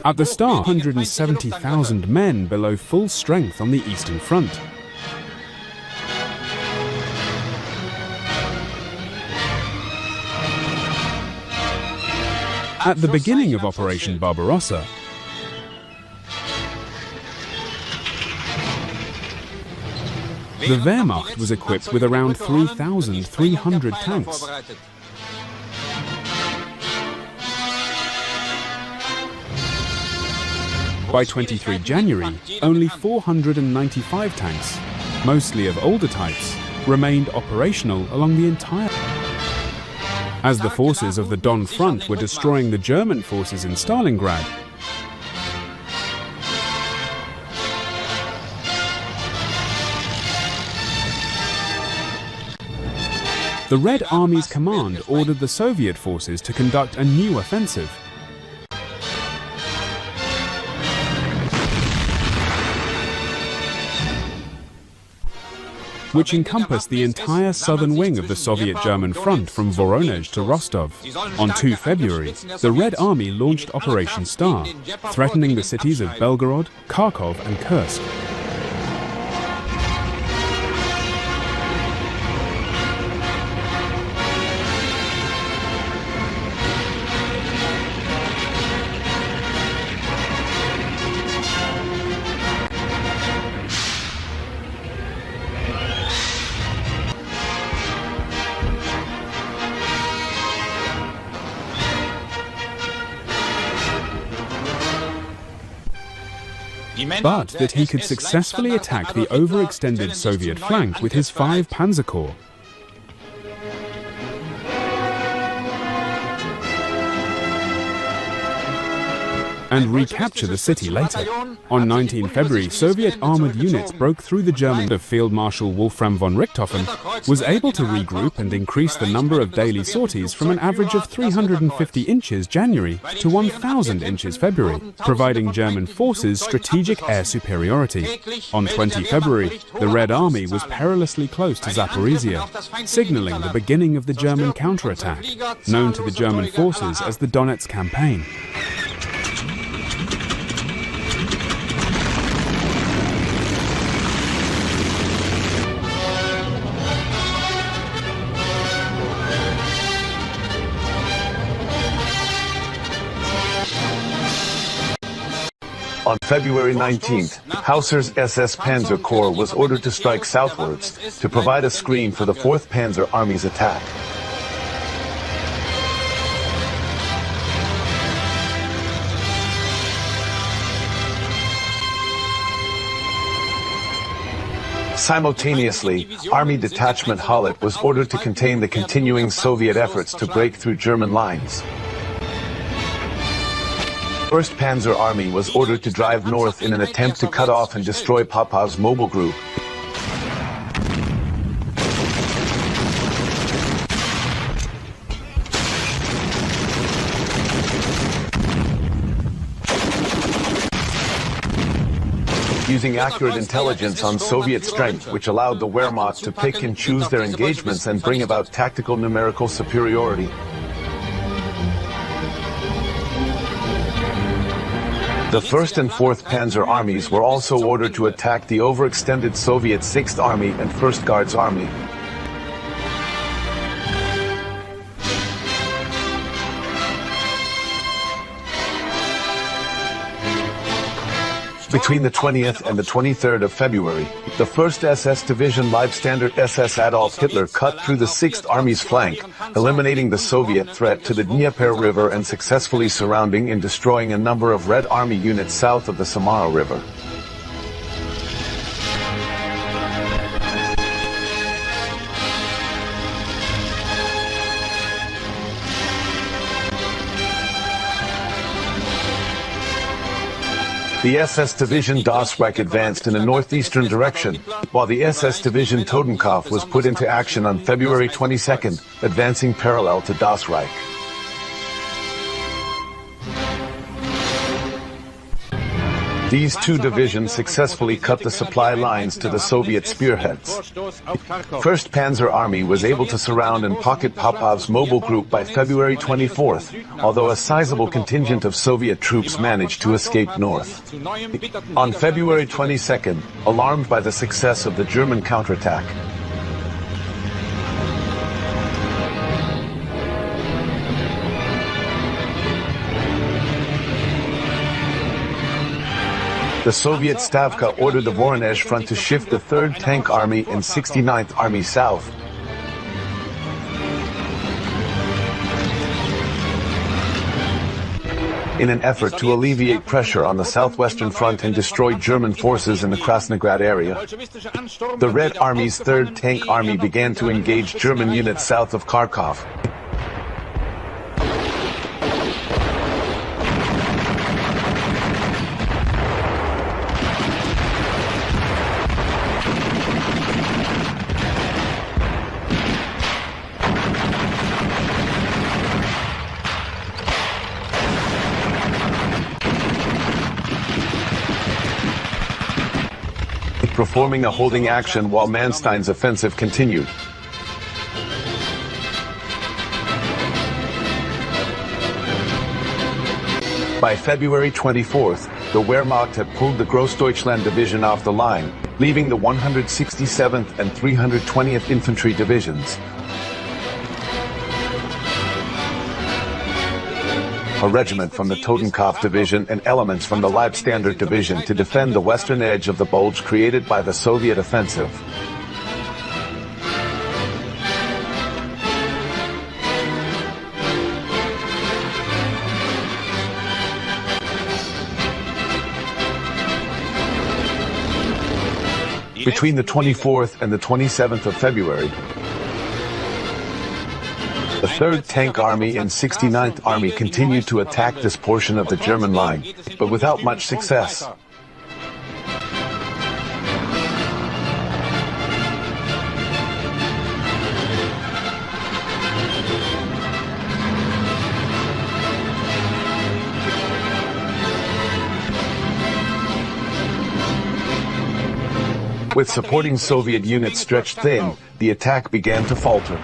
At the start, 170,000 men below full strength on the Eastern Front. At the beginning of Operation Barbarossa, the Wehrmacht was equipped with around 3,300 tanks. By 23 January, only 495 tanks, mostly of older types, remained operational along the entire. As the forces of the Don Front were destroying the German forces in Stalingrad, the Red Army's command ordered the Soviet forces to conduct a new offensive. Which encompassed the entire southern wing of the Soviet-German front from Voronezh to Rostov. On 2 February, the Red Army launched Operation Star, threatening the cities of Belgorod, Kharkov and Kursk. But that he could successfully attack the overextended Soviet flank with his 5 Panzer Corps. And recapture the city later. On 19 February, Soviet armored units broke through the German. Field Marshal Wolfram von Richthofen was able to regroup and increase the number of daily sorties from an average of 350 inches January to 1,000 inches February, providing German forces strategic air superiority. On 20 February, the Red Army was perilously close to Zaporizhia, signaling the beginning of the German counterattack, known to the German forces as the Donetsk Campaign. On February 19th, Hauser's SS Panzer Corps was ordered to strike southwards to provide a screen for the 4th Panzer Army's attack. Simultaneously, Army Detachment Hallet was ordered to contain the continuing Soviet efforts to break through German lines. 1st Panzer Army was ordered to drive north in an attempt to cut off and destroy Popov's mobile group. Using accurate intelligence on Soviet strength, which allowed the Wehrmacht to pick and choose their engagements and bring about tactical numerical superiority. The 1st and 4th Panzer Armies were also ordered to attack the overextended Soviet 6th Army and 1st Guards Army. Between the 20th and the 23rd of February, the 1st SS Division Leibstandard SS Adolf Hitler cut through the 6th Army's flank, eliminating the Soviet threat to the Dnieper River and successfully surrounding and destroying a number of Red Army units south of the Samara River. The SS Division Das Reich advanced in a northeastern direction, while the SS Division Totenkopf was put into action on February 22nd, advancing parallel to Das Reich. These two divisions successfully cut the supply lines to the Soviet spearheads. 1st Panzer Army was able to surround and pocket Popov's mobile group by February 24th, although a sizable contingent of Soviet troops managed to escape north. On February 22nd, alarmed by the success of the German counterattack, the Soviet Stavka ordered the Voronezh front to shift the 3rd Tank Army and 69th Army south. In an effort to alleviate pressure on the southwestern front and destroy German forces in the Krasnograd area, the Red Army's 3rd Tank Army began to engage German units south of Kharkov. Performing a holding action while Manstein's offensive continued. By February 24th, the Wehrmacht had pulled the Grossdeutschland division off the line, leaving the 167th and 320th Infantry Divisions, a regiment from the Totenkopf Division and elements from the Leibstandard Division to defend the western edge of the bulge created by the Soviet offensive. Between the 24th and the 27th of February, the 3rd Tank Army and 69th Army continued to attack this portion of the German line, but without much success. With supporting Soviet units stretched thin, the attack began to falter.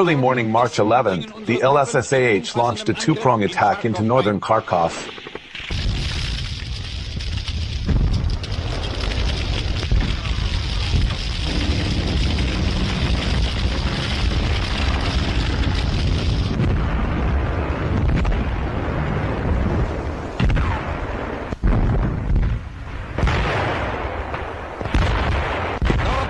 Early morning March 11th, the LSSAH launched a two-prong attack into northern Kharkov.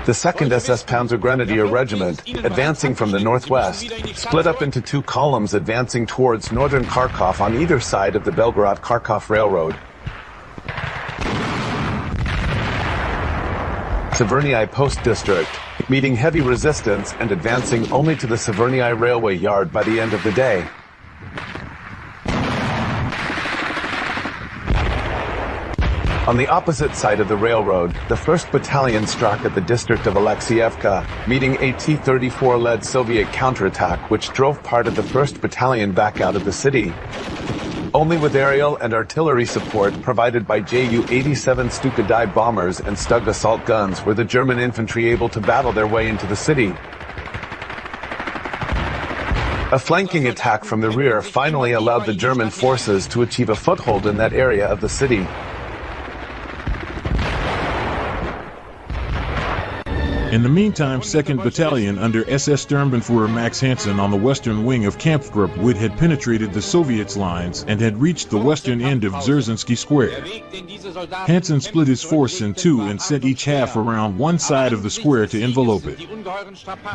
The 2nd SS Panzer Grenadier Regiment, advancing from the northwest, split up into two columns advancing towards northern Kharkov on either side of the Belgorod-Kharkov Railroad. Severnyi Post District, meeting heavy resistance and advancing only to the Severnyi Railway Yard by the end of the day. On the opposite side of the railroad, the 1st Battalion struck at the district of Alexievka, meeting a T-34-led Soviet counterattack which drove part of the 1st Battalion back out of the city. Only with aerial and artillery support provided by Ju-87 Stuka bombers and Stug assault guns were the German infantry able to battle their way into the city. A flanking attack from the rear finally allowed the German forces to achieve a foothold in that area of the city. In the meantime, 2nd Battalion under SS Sturmbannführer Max Hansen on the western wing of Kampfgruppe Wood had penetrated the Soviets' lines and had reached the western end of Dzerzhinsky Square. Hansen split his force in two and sent each half around one side of the square to envelope it.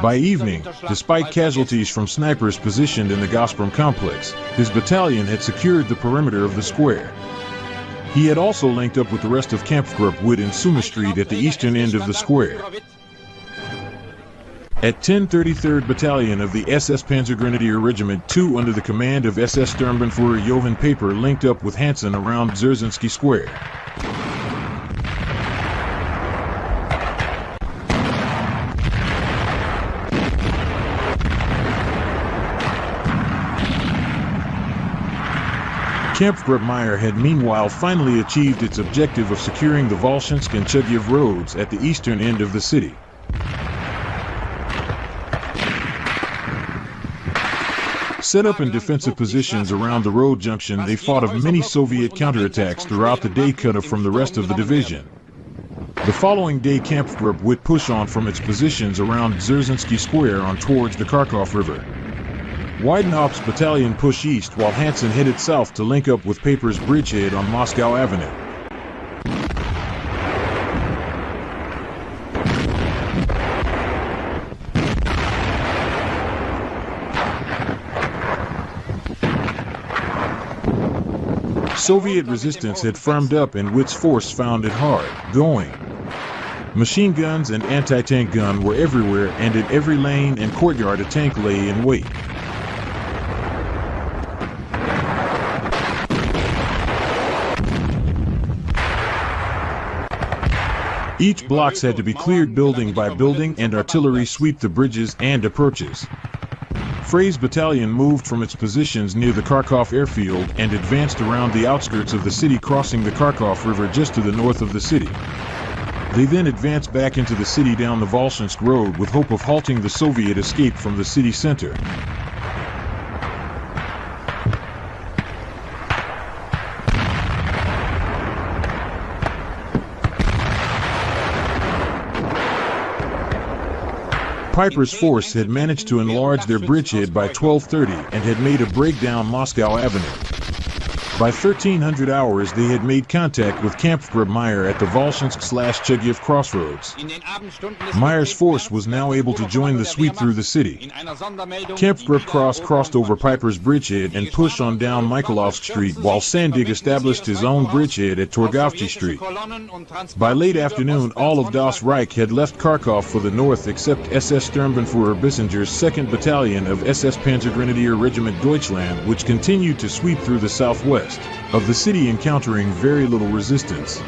By evening, despite casualties from snipers positioned in the Gazprom complex, his battalion had secured the perimeter of the square. He had also linked up with the rest of Kampfgruppe Wood in Suma Street at the eastern end of the square. At 1033rd Battalion of the SS Panzergrenadier Regiment 2 under the command of SS Sturmbannführer Johann Paper linked up with Hansen around Dzerzhinsky Square. Kampfgruppe had meanwhile finally achieved its objective of securing the Volshinsk and Chugyev roads at the eastern end of the city. Set up in defensive positions around the road junction, they fought of many Soviet counterattacks throughout the day, cut off from the rest of the division. The following day, Kampfgruppe would push on from its positions around Dzerzhinsky Square on towards the Kharkov River. Weidenhaupt's battalion pushed east while Hansen headed south to link up with Paper's bridgehead on Moscow Avenue. Soviet resistance had firmed up and Witt's force found it hard going. Machine guns and anti-tank gun were everywhere, and in every lane and courtyard a tank lay in wait. Each blocks had to be cleared building by building, and artillery sweep the bridges and approaches. Frey's battalion moved from its positions near the Kharkov airfield and advanced around the outskirts of the city, crossing the Kharkov River just to the north of the city. They then advanced back into the city down the Volshinsk road with hope of halting the Soviet escape from the city center. Piper's force had managed to enlarge their bridgehead by 12:30 and had made a break down Moscow Avenue. By 1300 hours, they had made contact with Kampfgruppe at the Volshinsk/Chugyev crossroads. Meyer's force was now able to join the sweep through the city. Kampfgruppe crossed over Piper's bridgehead and pushed on down Mikhailovsk Street, while Sandig established his own bridgehead at Torgovchi Street. By late afternoon, all of Das Reich had left Kharkov for the north except SS Sturmbannführer Bissinger's 2nd Battalion of SS Panzergrenadier Regiment Deutschland, which continued to sweep through the southwest of the city, encountering very little resistance.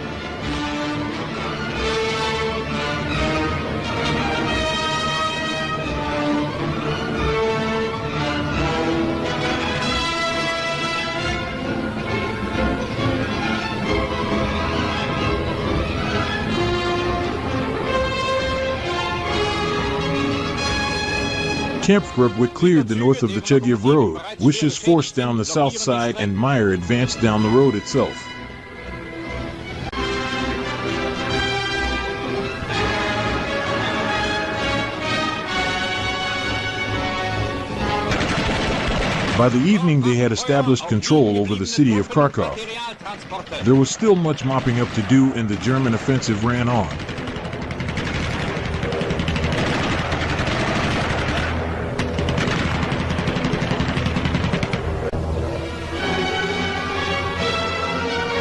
Kampfgruppe cleared the north of the Chugyev road, Wisch's force down the south side, and Meyer advanced down the road itself. By the evening, they had established control over the city of Kharkov. There was still much mopping up to do, and the German offensive ran on.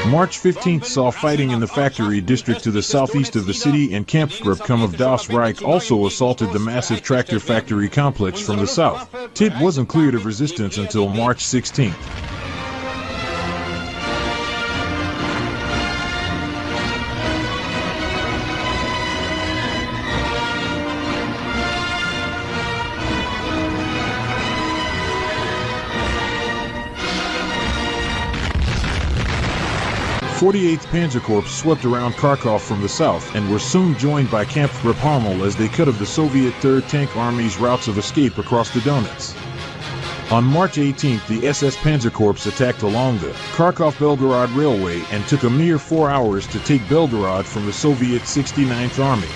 March 15th saw fighting in the factory district to the southeast of the city, and Kampfgruppe of Das Reich also assaulted the massive tractor factory complex from the south. Tit wasn't cleared of resistance until March 16th. The 48th Panzer Corps swept around Kharkov from the south and were soon joined by Kampfgruppe Harmel as they cut off the Soviet 3rd Tank Army's routes of escape across the Donets. On March 18th, the SS Panzer Corps attacked along the Kharkov-Belgorod Railway and took a mere 4 hours to take Belgorod from the Soviet 69th Army.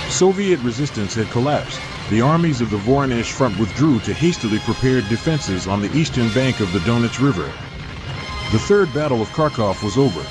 Soviet resistance had collapsed. The armies of the Voronezh front withdrew to hastily prepared defenses on the eastern bank of the Donets River. The Third Battle of Kharkov was over.